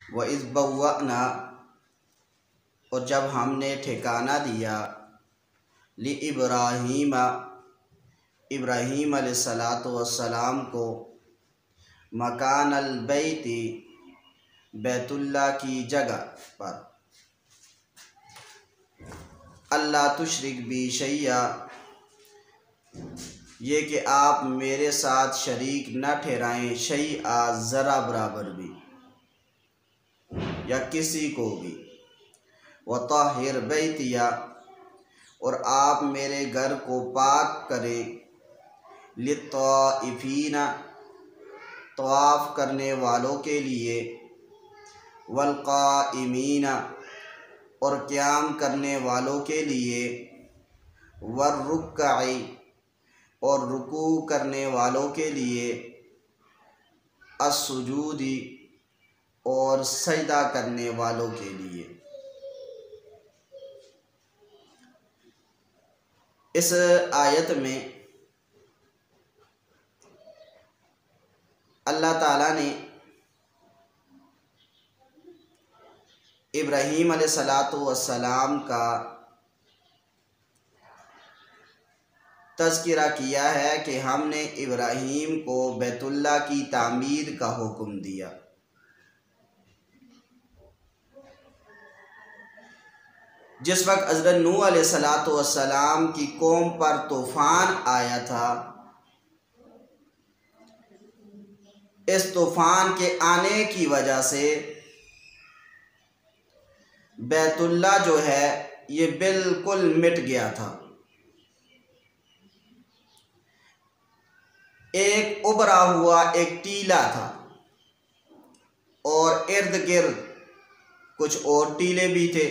व इज़ बव्वअना, और जब हमने ठिकाना दिया, ली इब्राहीम अलैहिस्सलातु वस्सलाम को, मकान अल बैती, बैतुल्लाह की जगह पर, अल्ला तुशरिक बी शैया, ये कि आप मेरे साथ शरीक न ठहराएं, शैआ ज़रा बराबर भी या किसी को भी, व ताहिर बैतिया, और आप मेरे घर को पाक करें, लित्ताइफीना, तवाफ़ करने वालों के लिए, वल काइमीना, और क़याम करने वालों के लिए, वर रुक्काई, और रुकू करने वालों के लिए, अस्सुजूदी, और सजदा करने वालों के लिए। इस आयत में अल्लाह ताला ने इब्राहीम अलैहिस्सलातु वस्सलाम का तज़किरा किया है कि हमने इब्राहीम को बैतुल्लाह की तामीर का हुक्म दिया। जिस वक्त हज़रत नूह अलैहिस्सलातु वस्सलाम की कौम पर तूफ़ान आया था, इस तूफ़ान के आने की वजह से बैतुल्लाह जो है ये बिल्कुल मिट गया था। एक उभरा हुआ एक टीला था और इर्द गिर्द कुछ और टीले भी थे।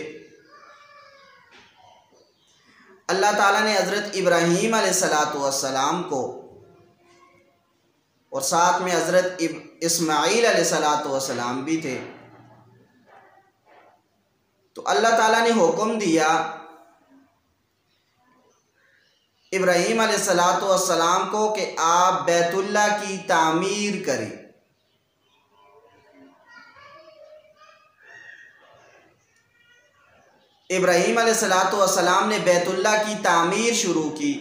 अल्लाह ताला ने हज़रत इब्राहीम अलैहिस्सलातु वस्सलाम को और साथ में हज़रत इस्माईल अलैहिस्सलातु वस्सलाम भी थे, तो अल्लाह ताला ने हुक्म दिया इब्राहीम अलैहिस्सलातु वस्सलाम को कि आप बैतुल्लाह की तामीर करें। इब्राहीम अलैहिस्सलातु वस्सलाम ने बैतुल्लाह की तामीर शुरू की।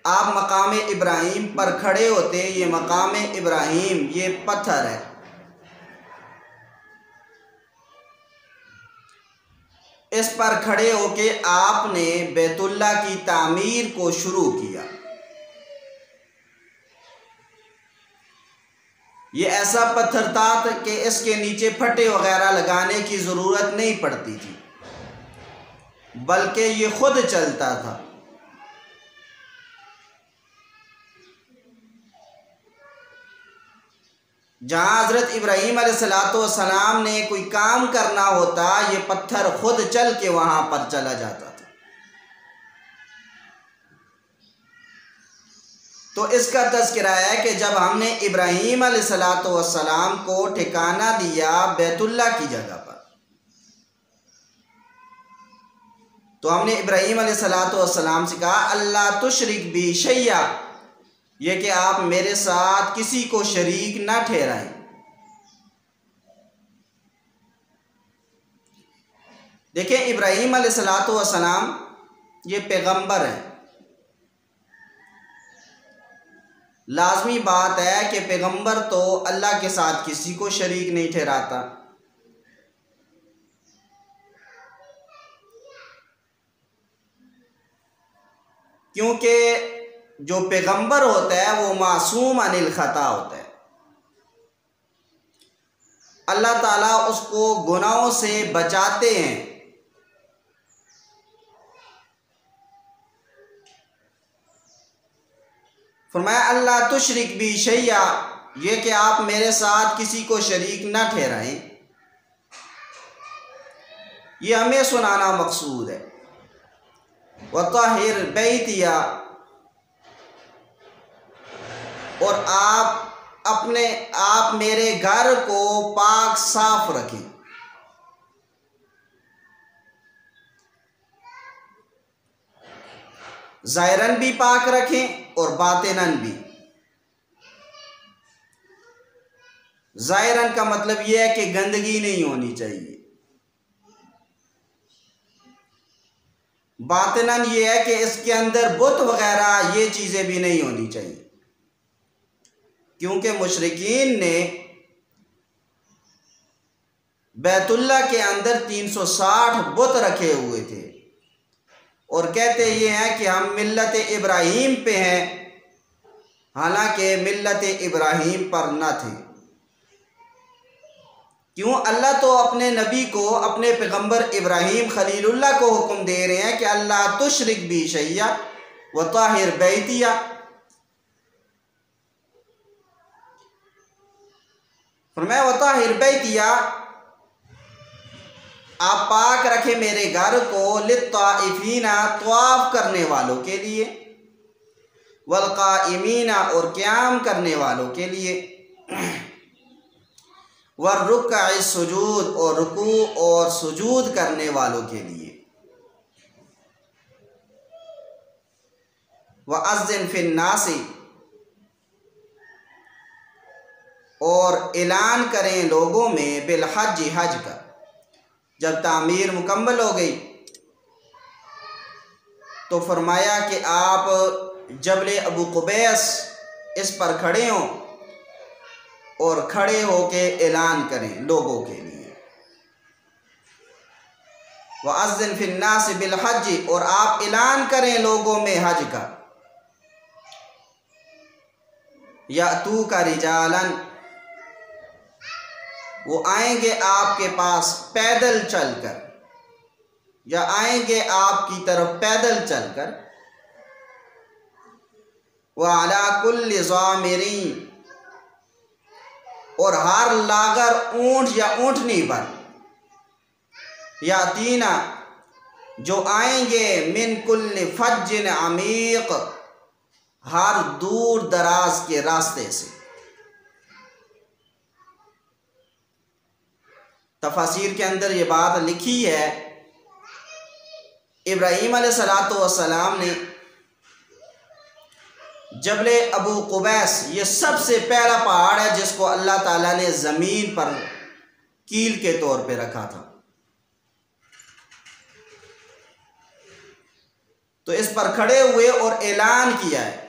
आप मकाम इब्राहीम पर खड़े होते, ये मकाम इब्राहीम ये पत्थर है, इस पर खड़े होके आपने बैतुल्लाह की तामीर को शुरू किया। ये ऐसा पत्थर था कि इसके नीचे फटे वगैरह लगाने की ज़रूरत नहीं पड़ती थी, बल्कि ये खुद चलता था। जहाँ हज़रत इब्राहीम अलैहिस्सलातु वस्सलाम ने कोई काम करना होता, ये पत्थर खुद चल के वहाँ पर चला जाता था। तो इसका तज़किरा है कि जब हमने इब्राहीम अलैहिस्सलातु वस्सलाम को ठिकाना दिया बैतुल्लाह की जगह पर, तो हमने इब्राहीम अलैहिस्सलातु वस्सलाम से कहा अल्ला तुशरिक बी शैया, ये कि आप मेरे साथ किसी को शरीक ना ठहराएं। देखिए इब्राहीम अलैहिस्सलातु वस्सलाम ये पैगंबर हैं। लाजमी बात है कि पैगंबर तो अल्लाह के साथ किसी को शरीक नहीं ठहराता। क्योंकि जो पैगंबर होता है वो मासूम अनिल खता होता है। अल्लाह ताला उसको गुनाहों से बचाते हैं। फरमाया अल्लाह तुशरिक बी शैया, ये कि आप मेरे साथ किसी को शरीक न ठहराएं। ये हमें सुनाना मकसूद है। वताहिर बैतिया, और आप मेरे घर को पाक साफ रखें। ज़ाहिरन भी पाक रखें और बातिनन भी। ज़ाहिरन का मतलब यह है कि गंदगी नहीं होनी चाहिए, बातिनन ये है कि इसके अंदर बुत वगैरह ये चीज़ें भी नहीं होनी चाहिए, क्योंकि मुशरिकीन ने बैतुल्ला के अंदर 360 बुत रखे हुए थे और कहते ये हैं कि हम मिल्लत इब्राहीम पे हैं, हालांकि मिल्लत इब्राहीम पर न थे। क्यों? अल्लाह तो अपने नबी को, अपने पैगंबर इब्राहीम खलीलुल्लाह को हुक्म दे रहे हैं कि अल्लाह तुशरिक बी शैया व ताहिर बैतिया, फरमाया व ताहिर बैतिया, आप पाक रखे मेरे घर को, लित्ताइफीना, तवाफ करने वालों के लिए, वल काइमीना, और क़याम करने वालों के लिए, वर रुक्का सुजूद, और रुकू और सुजूद करने वालों के लिए, व अज़्ज़िन फिन्नासी, और ऐलान करें लोगों में, बिल हज, हज का। जब तामीर मुकम्मल हो गई तो फरमाया कि आप जबल अबू कुबैस इस पर खड़े हों और खड़े होके ऐलान करें लोगों के लिए, व अज़्ज़िन फिन्नास बिल हज, और आप ऐलान करें लोगों में हज का, या तू का रिजालन, वो आएंगे आपके पास पैदल चलकर, या आएंगे आपकी तरफ पैदल चलकर, व अला कुल्लि ज़ामिरीन, और हर लागर ऊँट या ऊँटनी पर, या तीना, जो आएंगे मिन कुल्लि फज्जिन अमीक, हर दूर दराज के रास्ते से। तफसीर के अंदर ये बात लिखी है, इब्राहीम अलैहिस्सलातु वस्सलाम ने जबले अबू कुबैस, ये सबसे पहला पहाड़ है जिसको अल्लाह ताला ने ज़मीन पर कील के तौर पे रखा था, तो इस पर खड़े हुए और ऐलान किया है।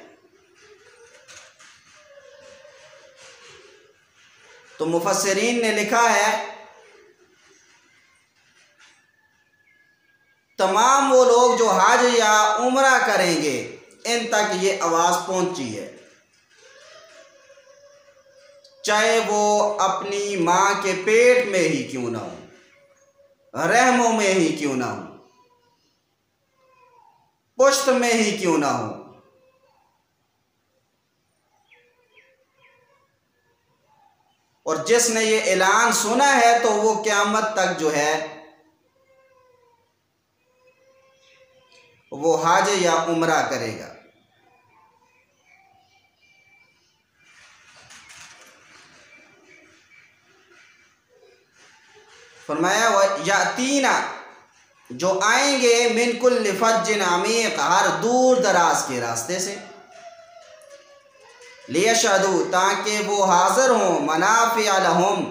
तो मुफस्सिरीन ने लिखा है तमाम वो लोग जो हज या उम्रा करेंगे, इन तक ये आवाज़ पहुंची है, चाहे वो अपनी माँ के पेट में ही क्यों ना हो, रहमों में ही क्यों ना हो, पुश्त में ही क्यों ना हो, और जिसने ये ऐलान सुना है तो वो क़यामत तक जो है वो हज या उम्रा करेगा। फरमाया यातीना, जो आएंगे मिन कुल्लि फज्जिन अमीक, हर दूर दराज के रास्ते से, लियशहदू, ताकि वो हाजिर हों, मनाफ़िअ लहुम,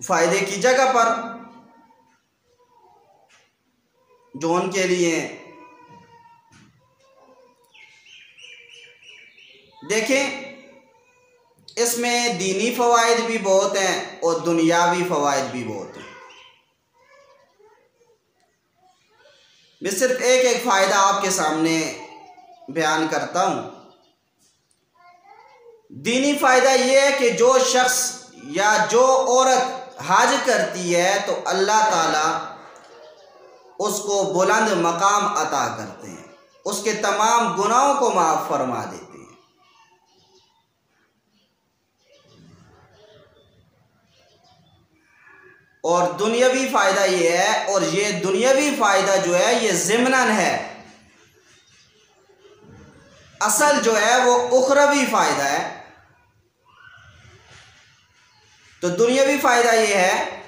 फ़ायदे की जगह पर जो उनके लिए। देखें, इसमें दीनी फ़वाइद भी बहुत हैं और दुनियावी फ़वाइद भी बहुत हैं। मैं सिर्फ एक एक फ़ायदा आपके सामने बयान करता हूँ। दीनी फ़ायदा ये है कि जो शख्स या जो औरत हज करती है तो अल्लाह ताला उसको बुलंद मकाम अता करते हैं, उसके तमाम गुनाहों को माफ़ फरमा देते हैं। और दुनियावी फ़ायदा ये है, और ये दुनियावी फ़ायदा जो है ये ज़िम्नन है, असल जो है वो उखरवी फ़ायदा है। तो दुनियावी फ़ायदा ये है,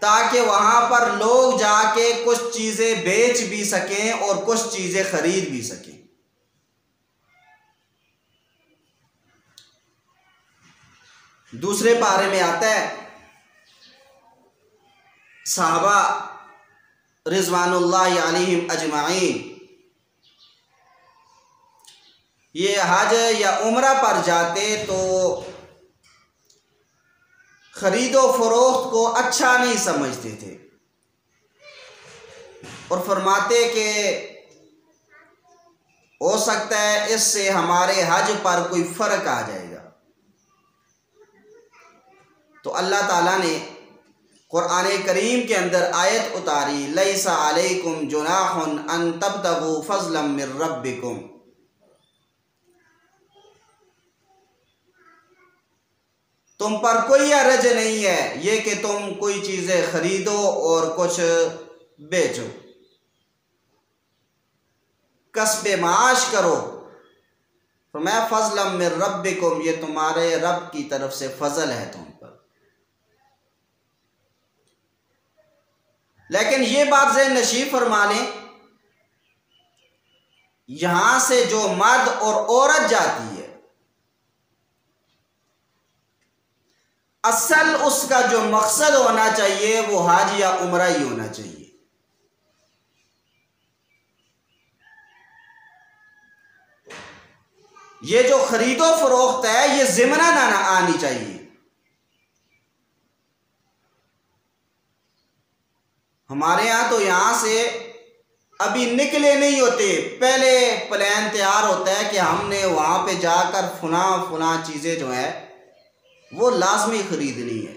ताकि वहां पर लोग जाके कुछ चीजें बेच भी सकें और कुछ चीजें खरीद भी सकें। दूसरे पारे में आता है सहाबा रिजवानुल्लाहि अलैहिम अजमाइन ये हज या उम्रा पर जाते तो खरीदो फरोख्त को अच्छा नहीं समझते थे और फरमाते कि हो सकता है इससे हमारे हज पर कोई फ़र्क आ जाएगा। तो अल्लाह ताला ने कुरान करीम के अंदर आयत उतारी, लैसा अलैकुम जुनाहुन अन तब्तगू फज़लन मिन रब्बिकुम, तुम पर कोई हरज नहीं है ये कि तुम कोई चीज़ें खरीदो और कुछ बेचो, कसबे माश करो। फरमाया फज़लन मिन रब्बिकुम, ये तुम्हारे रब की तरफ से फजल है तुम पर। लेकिन ये बात ज़हन नशीब फरमा लें, यहां से जो मर्द और औरत जाती है असल उसका जो मकसद होना चाहिए वो हज या उम्रा ही होना चाहिए। ये जो खरीदो फरोख्त है ये ज़िम्ना ना आनी चाहिए। हमारे यहाँ तो यहाँ से अभी निकले नहीं होते, पहले प्लान तैयार होता है कि हमने वहाँ पे जाकर फुना चीज़ें जो है वो लाजमी खरीदनी है।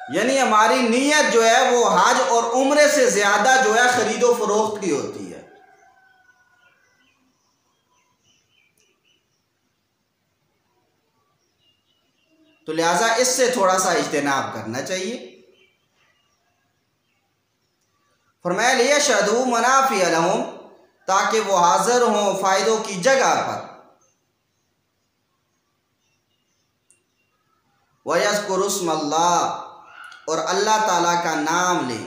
यानी हमारी नीयत जो है वो हज और उम्रे से ज़्यादा जो है खरीदो फरोख्त की होती है। तो लिहाजा इससे थोड़ा सा इज्तिनाब करना चाहिए। फरमाया लियशहदू मनाफिअ लहुम, ताकि वो हाजिर हों फ़ायदों की जगह पर। वयज़्कुरुस्मल्लाह, और अल्लाह ताला का नाम लें।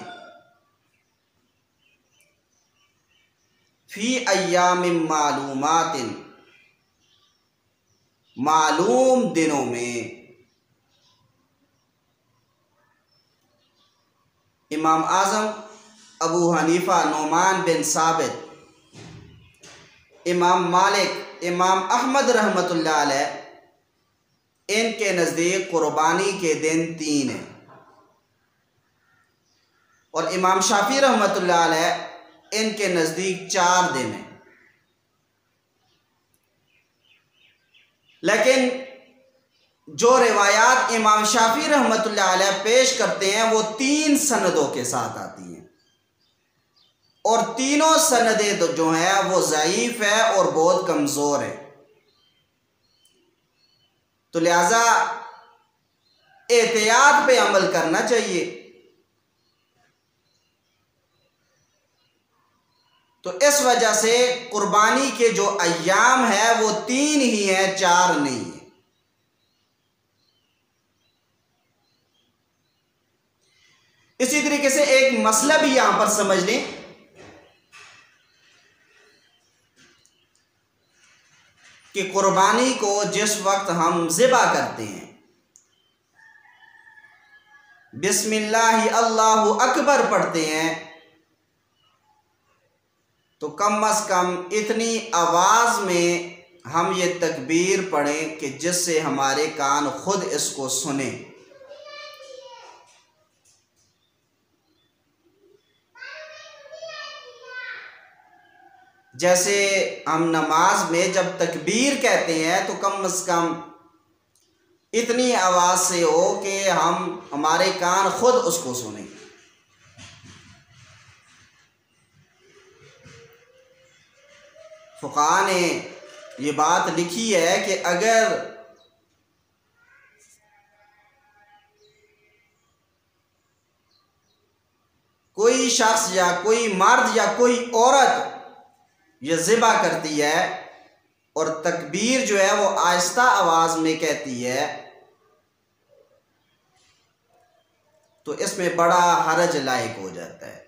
फ़ी अय्यामिन मालूमातिन, मालूम दिनों में। इमाम आज़म अबू हनीफ़ा नोमान बिन साबित, इमाम मालिक, इमाम अहमद रहमतुल्लाह अलैह, इनके नज़दीक कुर्बानी के दिन 3 हैं और इमाम शाफी रहमतुल्लाह अलैह इनके नज़दीक 4 दिन हैं। लेकिन जो रिवायात इमाम शाफी रहमतुल्लाह अलैह पेश करते हैं वो 3 सनदों के साथ आती हैं और तीनों सनदें तो जो हैं वो ज़ईफ़ है और बहुत कमज़ोर है। तो लिहाजा एहतियात पे अमल करना चाहिए। तो इस वजह से कुर्बानी के जो अय्याम है वो 3 ही हैं, 4 नहीं है। इसी तरीके से एक मसला भी यहां पर समझ लें कि कुर्बानी को जिस वक्त हम ज़िबा करते हैं, बिस्मिल्लाहि अल्लाहु अकबर पढ़ते हैं, तो कम अज़ कम इतनी आवाज़ में हम ये तकबीर पढ़ें कि जिससे हमारे कान खुद इसको सुने। जैसे हम नमाज में जब तकबीर कहते हैं तो कम अज़ कम इतनी आवाज़ से हो कि हमारे कान खुद उसको सुने। फुक़हा ने ये बात लिखी है कि अगर कोई शख्स या कोई मर्द या कोई औरत ये ज़िबा करती है और तकबीर जो है वो आहिस्ता आवाज में कहती है, तो इसमें बड़ा हरज लायक हो जाता है।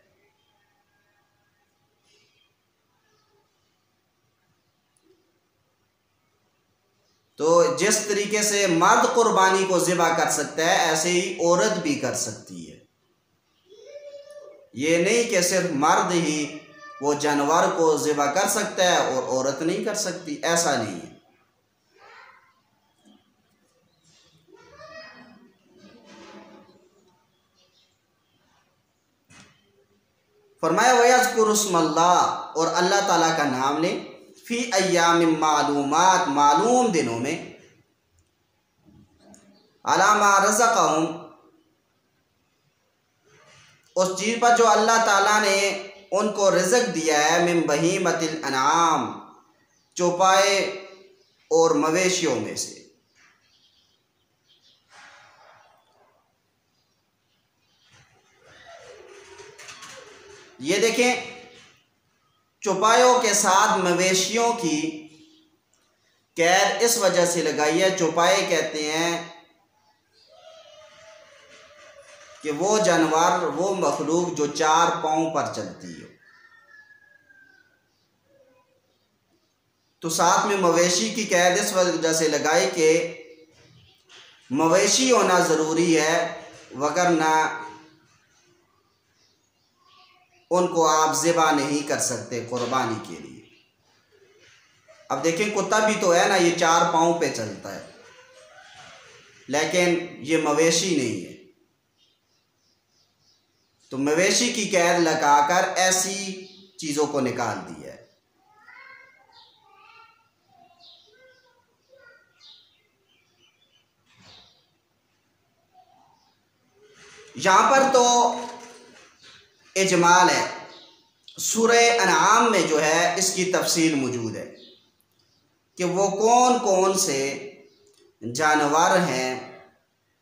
तो जिस तरीके से मर्द कुर्बानी को ज़िबा कर सकता है, ऐसे ही औरत भी कर सकती है। ये नहीं कि सिर्फ मर्द ही वो जानवर को ज़िबा कर सकता है और औरत नहीं कर सकती, ऐसा नहीं है। फरमाया वयज़्कुरुस्मल्लाह, और अल्लाह ताला का नाम लें, फ़ी अय्यामिन मालूमात, मालूम दिनों में, अला मा रज़क़हुम, उस चीज़ पर जो अल्लाह ताला ने उनको रिज़्क़ दिया है, मिन बहीमतिल अनाम, चौपाए और मवेशियों में से। ये देखें, चौपायों के साथ मवेशियों की कैद इस वजह से लगाई है। चौपाए कहते हैं कि वो जानवर, वो मखलूक जो 4 पाँव पर चलती है। तो साथ में मवेशी की कैद इस वजह से लगाई कि मवेशी होना ज़रूरी है, वगरना उनको आप ज़िबा नहीं कर सकते कुर्बानी के लिए। अब देखें, कुत्ता भी तो है ना, ये 4 पाँव पे चलता है, लेकिन ये मवेशी नहीं है। तो मवेशी की कैद लगाकर ऐसी चीज़ों को निकाल दिया है। यहाँ पर तो इजमाल है, सूरह अनआम में जो है इसकी तफसील मौजूद है कि वो कौन कौन से जानवर हैं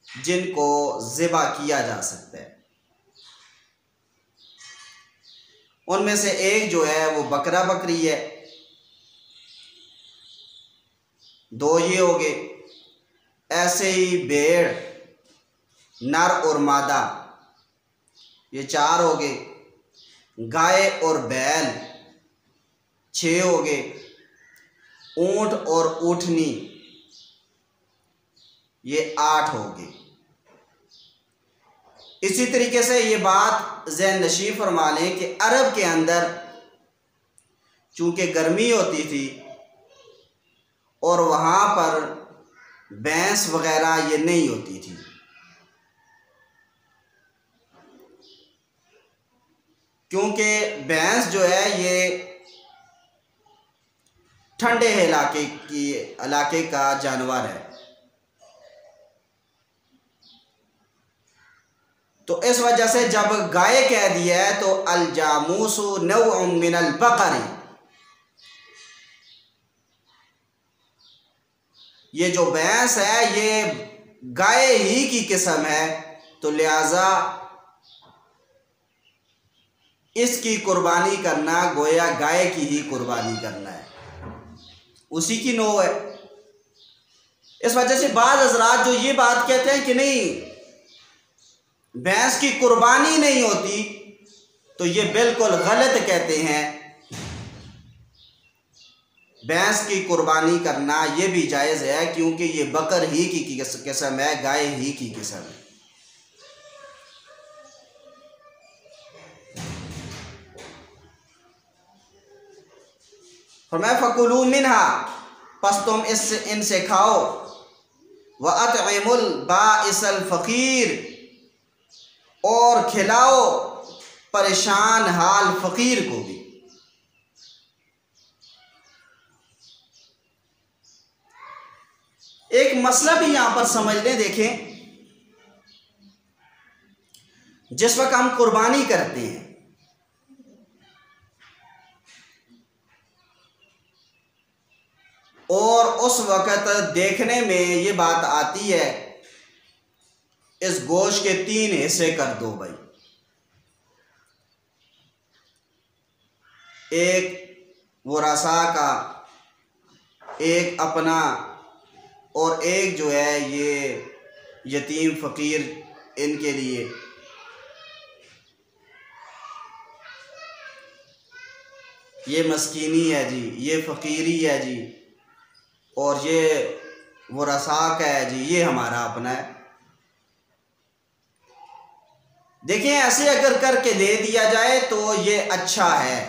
जिनको ज़िबा किया जा सकता है। उनमें से एक जो है वो बकरा बकरी है, 2 ये हो गए। ऐसे ही भेड़, नर और मादा, ये 4 हो गए। गाय और बैल 6 हो गए। ऊंट और ऊँटनी ये 8 हो गए। इसी तरीके से ये बात ज़हन नशीं फरमा लें कि अरब के अंदर चूँकि गर्मी होती थी और वहाँ पर भैंस वगैरह ये नहीं होती थी, क्योंकि भैंस जो है ये ठंडे इलाके का जानवर है। तो इस वजह से जब गाय कह दिया है तो अल जामूसु नौउम मिनल बकरी, ये जो भैंस है ये गाय ही की किस्म है, तो लिहाजा इसकी कुर्बानी करना गोया गाय की ही कुर्बानी करना है, उसी की नौ है। इस वजह से बाज़ हज़रात जो ये बात कहते हैं कि नहीं भैंस की कुर्बानी नहीं होती, तो ये बिल्कुल गलत कहते हैं। भैंस की कुर्बानी करना ये भी जायज़ है, क्योंकि ये बकर ही की किस्म है, गाय ही की किस्म है। फरमाया फकुलू मिन्हा, पस तुम इनसे खाओ। व अतइमुल बाइसल फ़कीर, और खिलाओ परेशान हाल फ़कीर को भी। एक मसला भी यहाँ पर समझ लें। देखें, जिस वक्त हम कुर्बानी करते हैं और उस वक़्त देखने में ये बात आती है इस गोश्त के 3 हिस्से कर दो भाई, एक वो रसा का, एक अपना और एक जो है ये यतीम फ़कीर, इनके लिए। ये मस्कीनी है जी, ये फ़कीरी है जी, और ये वो रसाक है जी, ये हमारा अपना है। देखिए, ऐसे अगर करके दे दिया जाए तो ये अच्छा है,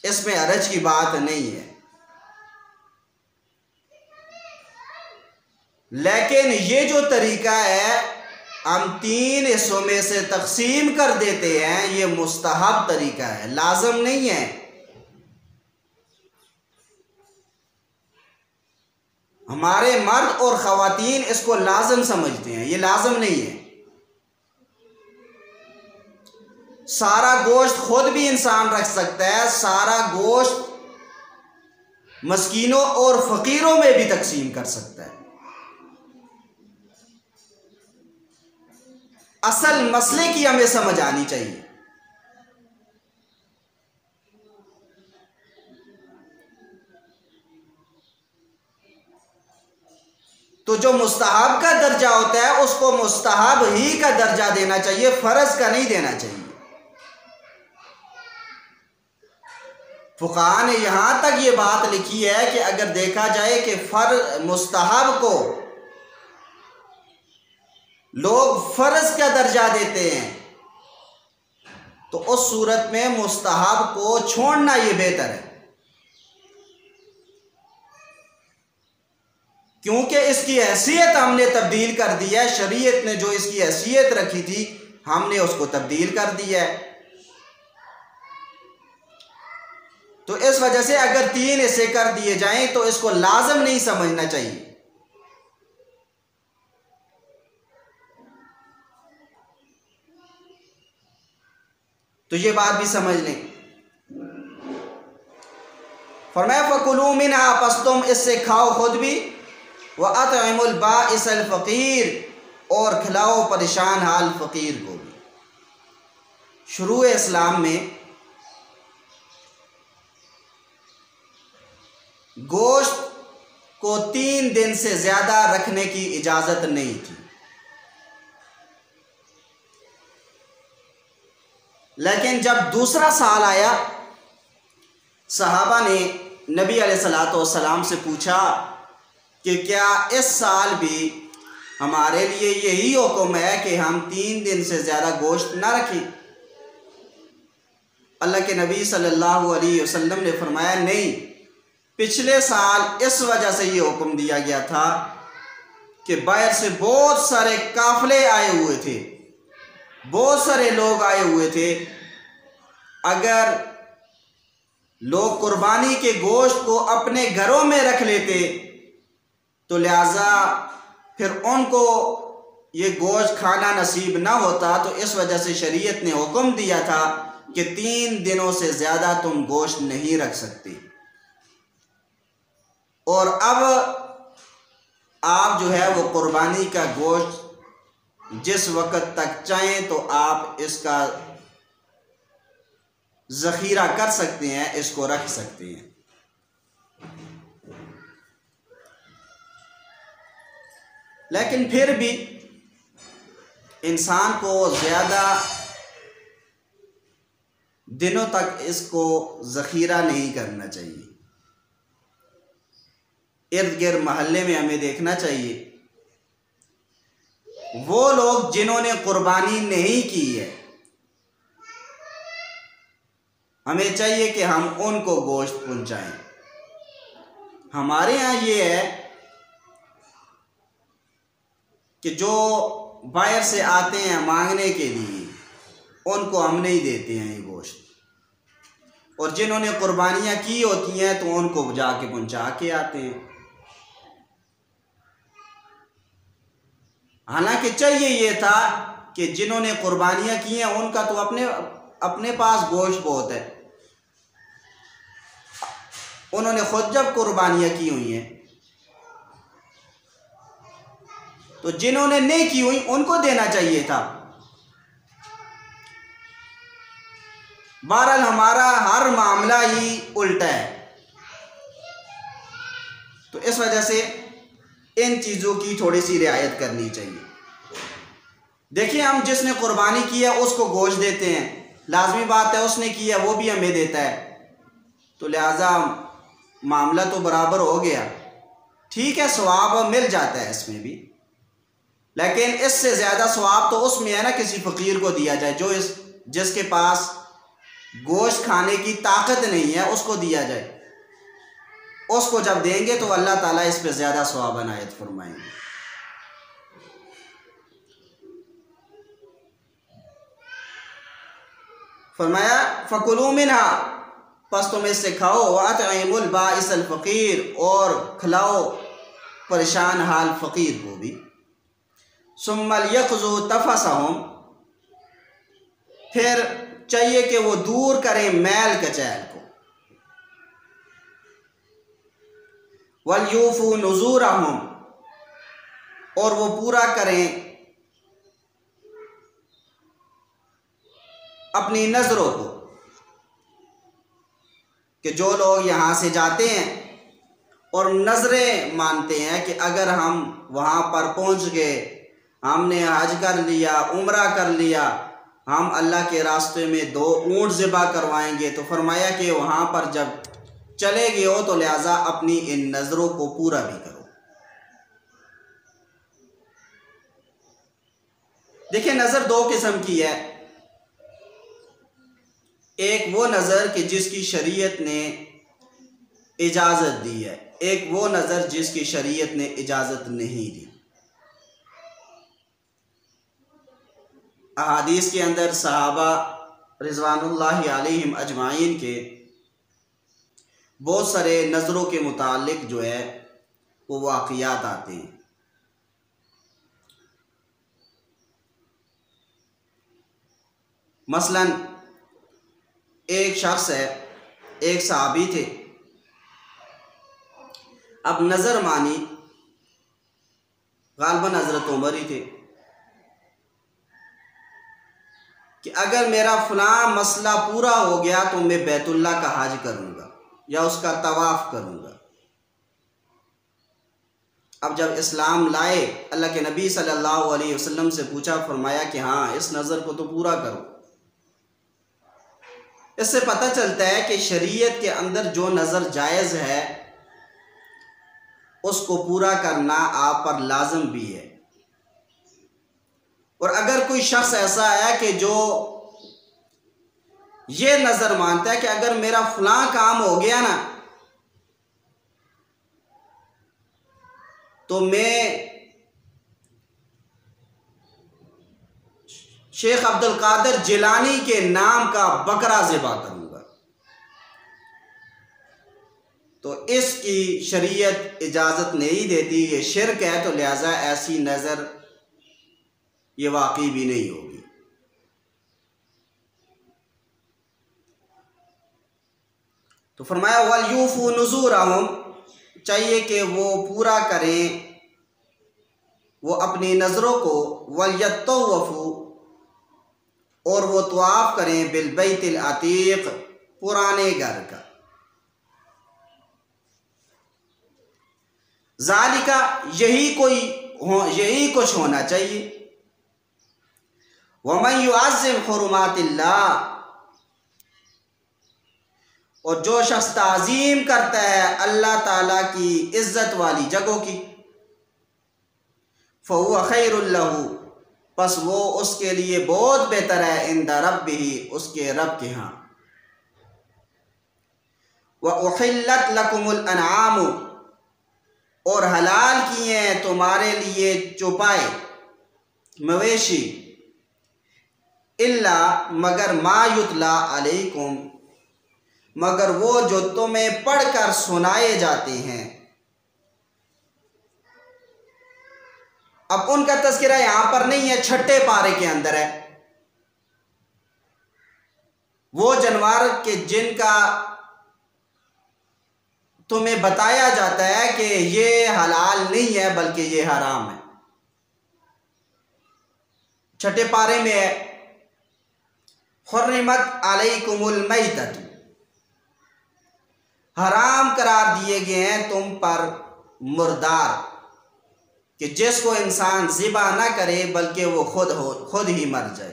इसमें हरज की बात नहीं है। लेकिन ये जो तरीका है, हम 3 हिस्सों में से तकसीम कर देते हैं, ये मुस्तहब तरीका है, लाजम नहीं है। हमारे मर्द और ख़वातीन इसको लाजम समझते हैं, ये लाजम नहीं है। सारा गोश्त खुद भी इंसान रख सकता है, सारा गोश्त मस्कीनों और फ़कीरों में भी तकसीम कर सकता है। असल मसले की हमें समझ आनी चाहिए। तो जो मुस्तहब का दर्जा होता है उसको मुस्तहब ही का दर्जा देना चाहिए, फ़र्ज का नहीं देना चाहिए। फुक़हा ने यहाँ तक ये बात लिखी है कि अगर देखा जाए कि मुस्तहब को लोग फ़र्ज का दर्जा देते हैं तो उस सूरत में मुस्तहब को छोड़ना ये बेहतर है, क्योंकि इसकी हैसियत हमने तब्दील कर दी है। शरीयत ने जो इसकी हैसियत रखी थी हमने उसको तब्दील कर दिया है। तो इस वजह से अगर 3 हिस्से कर दिए जाएं तो इसको लाजम नहीं समझना चाहिए। तो ये बात भी समझ लें। फरमाया फकुलू मिन्हा, पस तुम इससे खाओ खुद भी, व अतइमुल बाइसल फ़कीर, और खिलाओ परेशान हाल फ़कीर को भी। शुरू इस्लाम में गोश्त को 3 दिन से ज़्यादा रखने की इजाज़त नहीं थी, लेकिन जब दूसरा साल आया सहाबा ने नबी अलैहिस्सलातु वस्सलाम से पूछा कि क्या इस साल भी हमारे लिए यही हुक्म है कि हम 3 दिन से ज़्यादा गोश्त ना रखें? अल्लाह के नबी सल्लल्लाहु अलैहि वसल्लम ने फरमाया, नहीं, पिछले साल इस वजह से ये हुक्म दिया गया था कि बाहर से बहुत सारे काफ़िले आए हुए थे, बहुत सारे लोग आए हुए थे। अगर लोग कुर्बानी के गोश्त को अपने घरों में रख लेते तो लिहाजा फिर उनको ये गोश्त खाना नसीब ना होता। तो इस वजह से शरीयत ने हुक्म दिया था कि 3 दिनों से ज़्यादा तुम गोश्त नहीं रख सकते। और अब आप जो है वो कुर्बानी का गोश्त जिस वक़्त तक चाहें तो आप इसका ज़ख़ीरा कर सकते हैं, इसको रख सकते हैं। लेकिन फिर भी इंसान को ज़्यादा दिनों तक इसको ज़ख़ीरा नहीं करना चाहिए। इर्द गिर्द महल्ले में हमें देखना चाहिए वो लोग जिन्होंने कुर्बानी नहीं की है, हमें चाहिए कि हम उनको गोश्त पहुंचाएं। हमारे यहाँ ये है कि जो बाहर से आते हैं मांगने के लिए उनको हम नहीं देते हैं ये गोश्त, और जिन्होंने कुर्बानियाँ की होती हैं तो उनको जाके पहुंचा के आते हैं। हालांकि चाहिए ये था कि जिन्होंने कुर्बानियाँ की हैं उनका तो अपने पास गोश्त बहुत है, उन्होंने खुद जब कुर्बानियाँ की हुई हैं तो जिन्होंने नहीं की हुई उनको देना चाहिए था। बहरहाल हमारा हर मामला ही उल्टा है। तो इस वजह से इन चीज़ों की थोड़ी सी रियायत करनी चाहिए। देखिए, हम जिसने कुर्बानी की है उसको गोश्त देते हैं, लाजमी बात है उसने की है वो भी हमें देता है, तो लिहाजा मामला तो बराबर हो गया। ठीक है, सवाब मिल जाता है इसमें भी, लेकिन इससे ज़्यादा सवाब तो उसमें है ना किसी फ़कीर को दिया जाए, जो जिसके पास गोश्त खाने की ताकत नहीं है उसको दिया जाए। उसको जब देंगे तो अल्लाह ताला इस पर ज़्यादा सवाब अनायत फरमाएंगे। फरमाया फ़कुलू मिन्हा, पस तुम इससे खाओ, वअतइमुल बाइसल फ़कीर, और खिलाओ परेशान हाल फ़कीर को भी। सुम्मल यक़ज़ू तफ़सहुम, फिर चाहिए कि वो दूर करें मैल कचैल को। वलयूफ़ू नुज़ूरहुम, और वो पूरा करें अपनी नज़रों को, कि जो लोग यहाँ से जाते हैं और नज़रें मानते हैं कि अगर हम वहाँ पर पहुँच गए, हमने हज कर लिया, उम्रा कर लिया, हम अल्लाह के रास्ते में 2 ऊँट ज़िबा करवाएंगे, तो फरमाया कि वहाँ पर जब चले गए हो तो लिहाजा अपनी इन नज़रों को पूरा भी करो। देखिए, नज़र 2 किस्म की है। एक वो नज़र कि जिसकी शरीयत ने इजाज़त दी है, एक वो नज़र जिसकी शरीयत ने इजाज़त नहीं दी। अहादीस के अंदर सहाबा रिज़वानुल्लाहि अलैहिम अजमाइन के बहुत सारे नज़रों के मुतालिक जो है वो वाक़ियात आते हैं। मसलन एक शख्स है, एक सहाबी थे, अब नज़र मानी, गालिबन हज़रत उमर ही थे, कि अगर मेरा फ़लाँ मसला पूरा हो गया तो मैं बैतुल्लाह का हज करूँगा या उसका तवाफ़ करूँगा। अब जब इस्लाम लाए, अल्लाह के नबी सल्लल्लाहु अलैहि वसल्लम से पूछा, फरमाया कि हाँ, इस नज़र को तो पूरा करो। इससे पता चलता है कि शरीयत के अंदर जो नज़र जायज़ है उसको पूरा करना आप पर लाजम भी है। और अगर कोई शख्स ऐसा है कि जो ये नज़र मानता है कि अगर मेरा फलां काम हो गया ना तो मैं शेख अब्दुल कादिर जिलानी के नाम का बकरा ज़िबा करूँगा, तो इसकी शरीयत इजाज़त नहीं देती, ये शिर्क है, तो लिहाजा ऐसी नज़र ये वाकई भी नहीं होगी। तो फरमाया वलयूफ़ू नुज़ूरहुम, चाहिए कि वो पूरा करें वो अपनी नज़रों को, वलयत्तवफ़ू, और वो तवाफ़ करें बिलबैतिल अतीक़, पुराने घर का। ज़ालिका, यही कुछ होना चाहिए। वमन युअज़्ज़िम हुरुमातिल्लाह, और जो शख्स ताज़ीम करता है अल्लाह ताला की इज़्ज़त वाली जगहों की, फ़हुवा खैरुल लहू, बस वो उसके लिए बहुत बेहतर है, इंद रब्बिही, उसके रब के यहाँ। व उहिल्लत लकुमुल अनआम, और हलाल किए हैं तुम्हारे लिए चौपाए मवेशी, इल्ला, मगर मा युतला अलैकुम, मगर वो जो तुम्हें पढ़कर सुनाए जाते हैं। अब उनका तज़किरा यहां पर नहीं है, छठे पारे के अंदर है। वो जानवर के जिनका तुम्हें बताया जाता है कि ये हलाल नहीं है बल्कि ये हराम है। छठे पारे में है हुर्रिमत अलैकुमुल मैततु, हराम करार दिए गए हैं तुम पर मुर्दार कि जिसको इंसान ज़िबा ना करे बल्कि वो खुद ही मर जाए,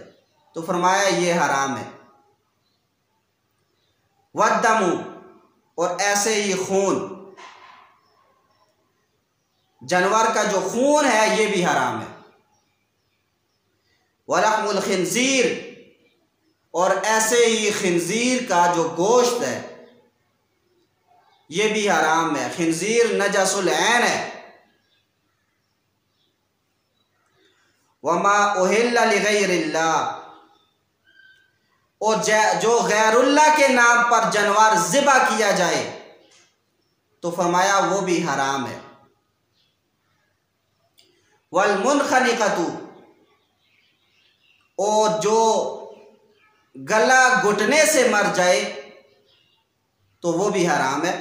तो फरमाया ये हराम है। वद्दमु, और ऐसे ही खून, जानवर का जो खून है ये भी हराम है। वलहमुल खिंजीर, और ऐसे ही खिंजीर का जो गोश्त है ये भी हराम है। खिंजीर नजसुल ऐन है। वमा उहिल्ला लिगैरिल्लाह, और जो गैरुल्लाह के नाम पर जानवर ज़िबा किया जाए तो फरमाया वो भी हराम है। वल मुनखनिकतु, और जो गला घुटने से मर जाए तो वो भी हराम है।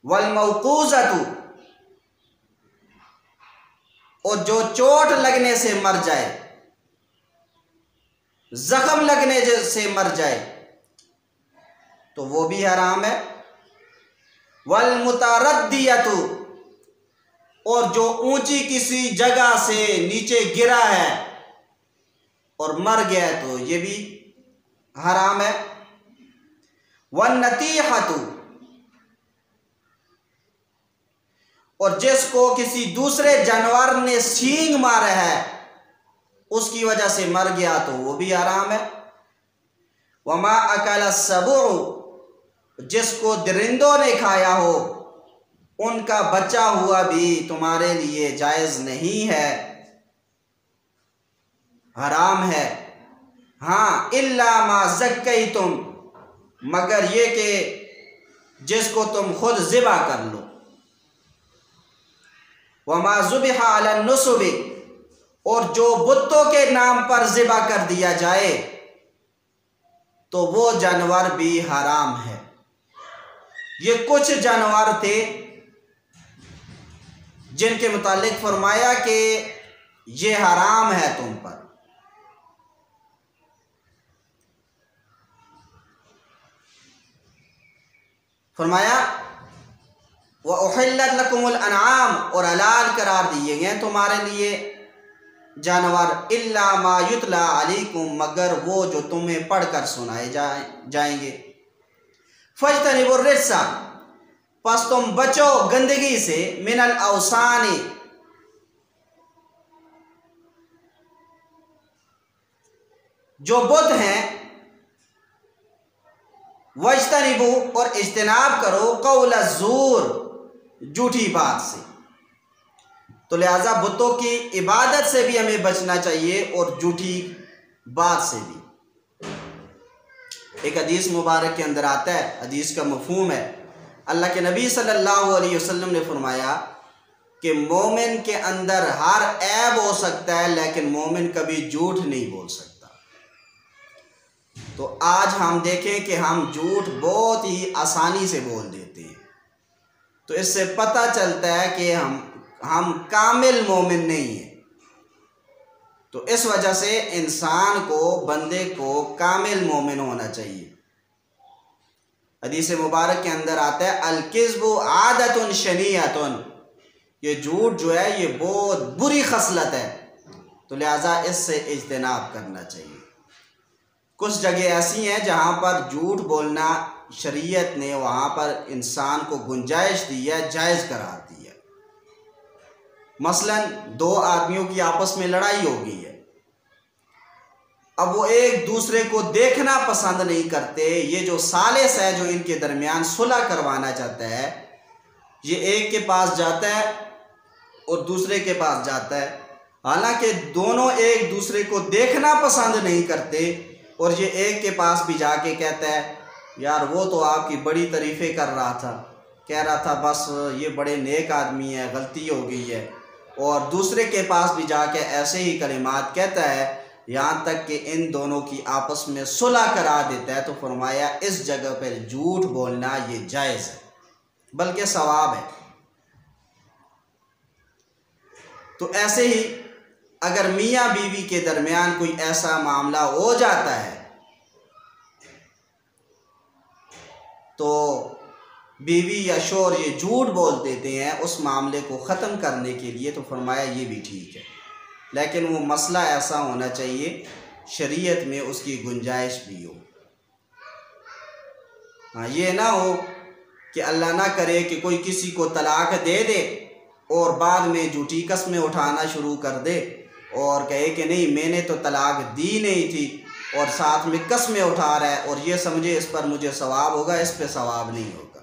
वल मौकूज़तु, और जो चोट लगने से मर जाए, जख्म लगने से मर जाए तो वो भी हराम है। वल मुतरद्दियतु, और जो ऊंची किसी जगह से नीचे गिरा है और मर गया है तो ये भी हराम है। वन नतीहतु, और जिसको किसी दूसरे जानवर ने सींग मारा है उसकी वजह से मर गया तो वो भी हराम है। वमा अकल सबउ, जिसको दरिंदों ने खाया हो उनका बचा हुआ भी तुम्हारे लिए जायज़ नहीं है, हराम है। हाँ, इल्ला मा ज़क्कैतुम, मगर ये कि जिसको तुम खुद ज़िबा कर लो। वमा ज़ुबिहा अला नुसुबि, और जो बुतों के नाम पर ज़िबा कर दिया जाए तो वो जानवर भी हराम है। ये कुछ जानवर थे जिनके मुतालिक फरमाया कि ये हराम है तुम पर। फरमाया व उहिल्लत लकुमुल अनआम, और हलाल करार दिए गए तुम्हारे लिए जानवर, इल्ला मा युतला अलैकुम, मगर वो जो तुम्हें पढ़कर सुनाए जाएंगे। फज्तनिबुर रिज्सा, पस तुम बचो गंदगी से, मिनल औसानी, जो बुत हैं, वज्तनिबू, और इज्तनाब करो, कौल ज़ूर, झूठी बात से। तो लिहाजा बुतों की इबादत से भी हमें बचना चाहिए और झूठी बात से भी। एक हदीस मुबारक के अंदर आता है, हदीस का मफहूम है, अल्लाह के नबी सल्लल्लाहु अलैहि वसल्लम ने फरमाया कि मोमिन के अंदर हर ऐब हो सकता है लेकिन मोमिन कभी झूठ नहीं बोल सकता। तो आज हम देखें कि हम झूठ बहुत ही आसानी से बोल देते हैं, तो इससे पता चलता है कि हम कामिल मोमिन नहीं है। तो इस वजह से इंसान को, बंदे को कामिल मोमिन होना चाहिए। हदीस मुबारक के अंदर आता है अल-किज़्बु आदतुन शनीअतुन, ये झूठ जो है ये बहुत बुरी खसलत है, तो लिहाजा इससे इज्तनाब करना चाहिए। कुछ जगह ऐसी हैं जहाँ पर झूठ बोलना शरीयत ने वहाँ पर इंसान को गुंजाइश दी है, जायज़ करार दी है। मसलन दो आदमियों की आपस में लड़ाई हो गई है, अब वो एक दूसरे को देखना पसंद नहीं करते। ये जो सालिस है जो इनके दरमियान सुलह करवाना चाहता है, ये एक के पास जाता है और दूसरे के पास जाता है, हालांकि दोनों एक दूसरे को देखना पसंद नहीं करते, और ये एक के पास भी जाके कहता है यार वो तो आपकी बड़ी तारीफ़ें कर रहा था, कह रहा था बस ये बड़े नेक आदमी है, गलती हो गई है, और दूसरे के पास भी जाके ऐसे ही कलिमात कहता है, यहाँ तक कि इन दोनों की आपस में सुलह करा देता है। तो फरमाया इस जगह पर झूठ बोलना ये जायज़ है, बल्कि सवाब है। तो ऐसे ही अगर मियाँ बीवी के दरमियान कोई ऐसा मामला हो जाता है तो बीवी या शोहर ये झूठ बोल देते हैं उस मामले को ख़त्म करने के लिए, तो फरमाया ये भी ठीक है, लेकिन वो मसला ऐसा होना चाहिए शरीयत में उसकी गुंजाइश भी हो। हाँ, ये ना हो कि अल्लाह ना करे कि कोई किसी को तलाक दे दे और बाद में झूठी कस्में उठाना शुरू कर दे और कहे कि नहीं मैंने तो तलाक दी नहीं थी, और साथ में कस्में उठा रहा है और ये समझे इस पर मुझे सवाब होगा, इस पे सवाब नहीं होगा।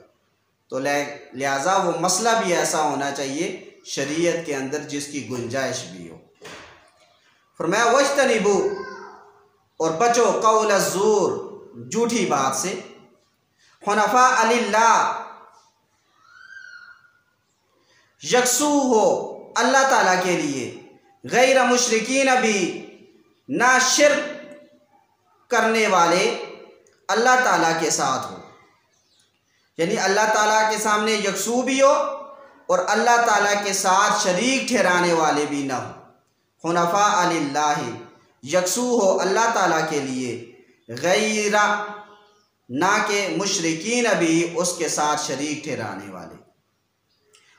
तो लिहाजा वो मसला भी ऐसा होना चाहिए शरीयत के अंदर जिसकी गुंजाइश भी हो। फरमाया वज्तनिबू, और बचो कौल ज़ूर, झूठी बात से, हुनफा अलिल्लाह, यकसू हो अल्लाह ताला के लिए, गैर मुशरिकीन भी, ना शिर्क करने वाले अल्लाह ताला के साथ हो, यानी अल्लाह ताला के सामने यकसू भी हो और अल्लाह ताला के साथ शरीक ठहराने वाले भी ना हो। हुनफा अलिल्लाह, यकसू हो अल्लाह ताला के लिए, गैरा, ना के मुशरिकीन भी, उसके साथ शरीक ठहराने वाले।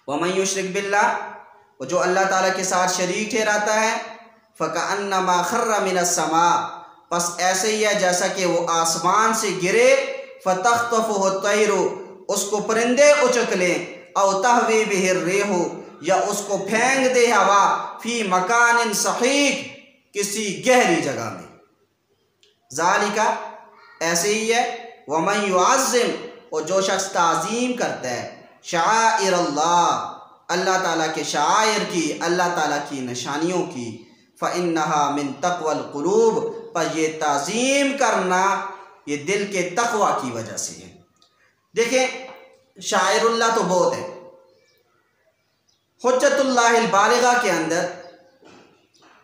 वमन युशरिक बिल्लाह, और जो अल्लाह ताला के साथ शरीक ठहराता है, फ़कअन्नमा खर्रा मिनस समा, बस ऐसे ही है जैसा कि वो आसमान से गिरे, फ़तख्तफ़ुहु तैरु, उसको परिंदे उचक लें, औ तहवी बिहिर रिहु, या उसको फेंक दे हवा, फी मकानिन सहीक, किसी गहरी जगह में। ज़ालिका, ऐसे ही है, वमन युअज़्ज़िम, और जो शख्स ताज़ीम करता है, शाइर अल्लाह, अल्लाह ताला के शायर की, अल्लाह ताला की निशानियों की, फ़इन्नहा मिन तक़वल क़ुलूब, पर ये ताज़ीम करना ये दिल के तक़वा की वजह से है। देखें, शायरुल्लाह तो बहुत है। हुज्जतुल्लाहिल बालिगा के अंदर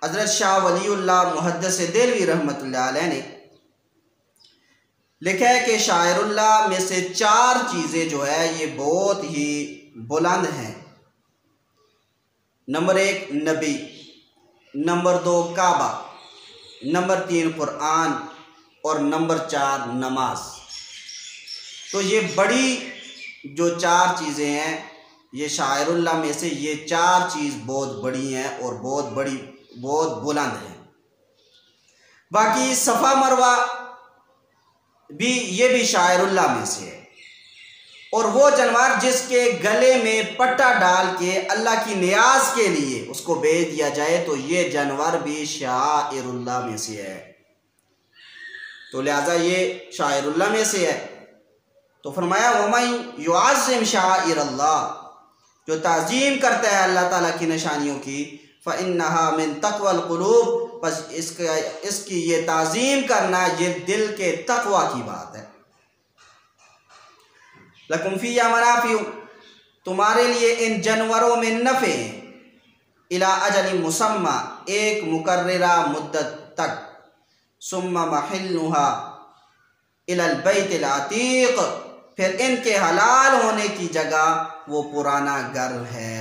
हज़रत शाह वलीउल्लाह मुहद्दिस देलवी रहमतुल्लाह अलैह ने लिखा है कि शायरुल्लाह में से 4 चीज़ें जो है ये बहुत ही बुलंद हैं। नंबर 1 नबी, नंबर 2 काबा, नंबर 3 कुरान, और नंबर 4 नमाज। तो ये बड़ी जो 4 चीज़ें हैं, ये शायरुल्लाह में से ये 4 चीज़ बहुत बड़ी हैं और बहुत बुलंद हैं। बाकी सफ़ा मरवा भी, ये भी शायरुल्लाह में से है। और वो जानवर जिसके गले में पट्टा डाल के अल्लाह की नियाज के लिए उसको बेच दिया जाए, तो ये जानवर भी शायरुल्लाह में से है। तो लिहाजा ये शायरुल्लाह में से है। तो फरमाया वमन युअज़्ज़िम शाइरल्लाह, जो ताज़ीम करता है अल्लाह ताला की निशानियों की, फ़इन्नहा मिन तक़वल क़ुलूब, बस इसकी ये ताज़ीम करना ये दिल के तक़वा की बात है। लकुम फ़ीहा मनाफ़िउ, तुम्हारे लिए इन जानवरों में नफ़े, इला अजलिन मुसम्मा, एक मुकर्ररा मुद्दत तक, सुम्मा महिल्लुहा इलल बैतिल अतीक़, फिर इनके हलाल होने की जगह वो पुराना घर है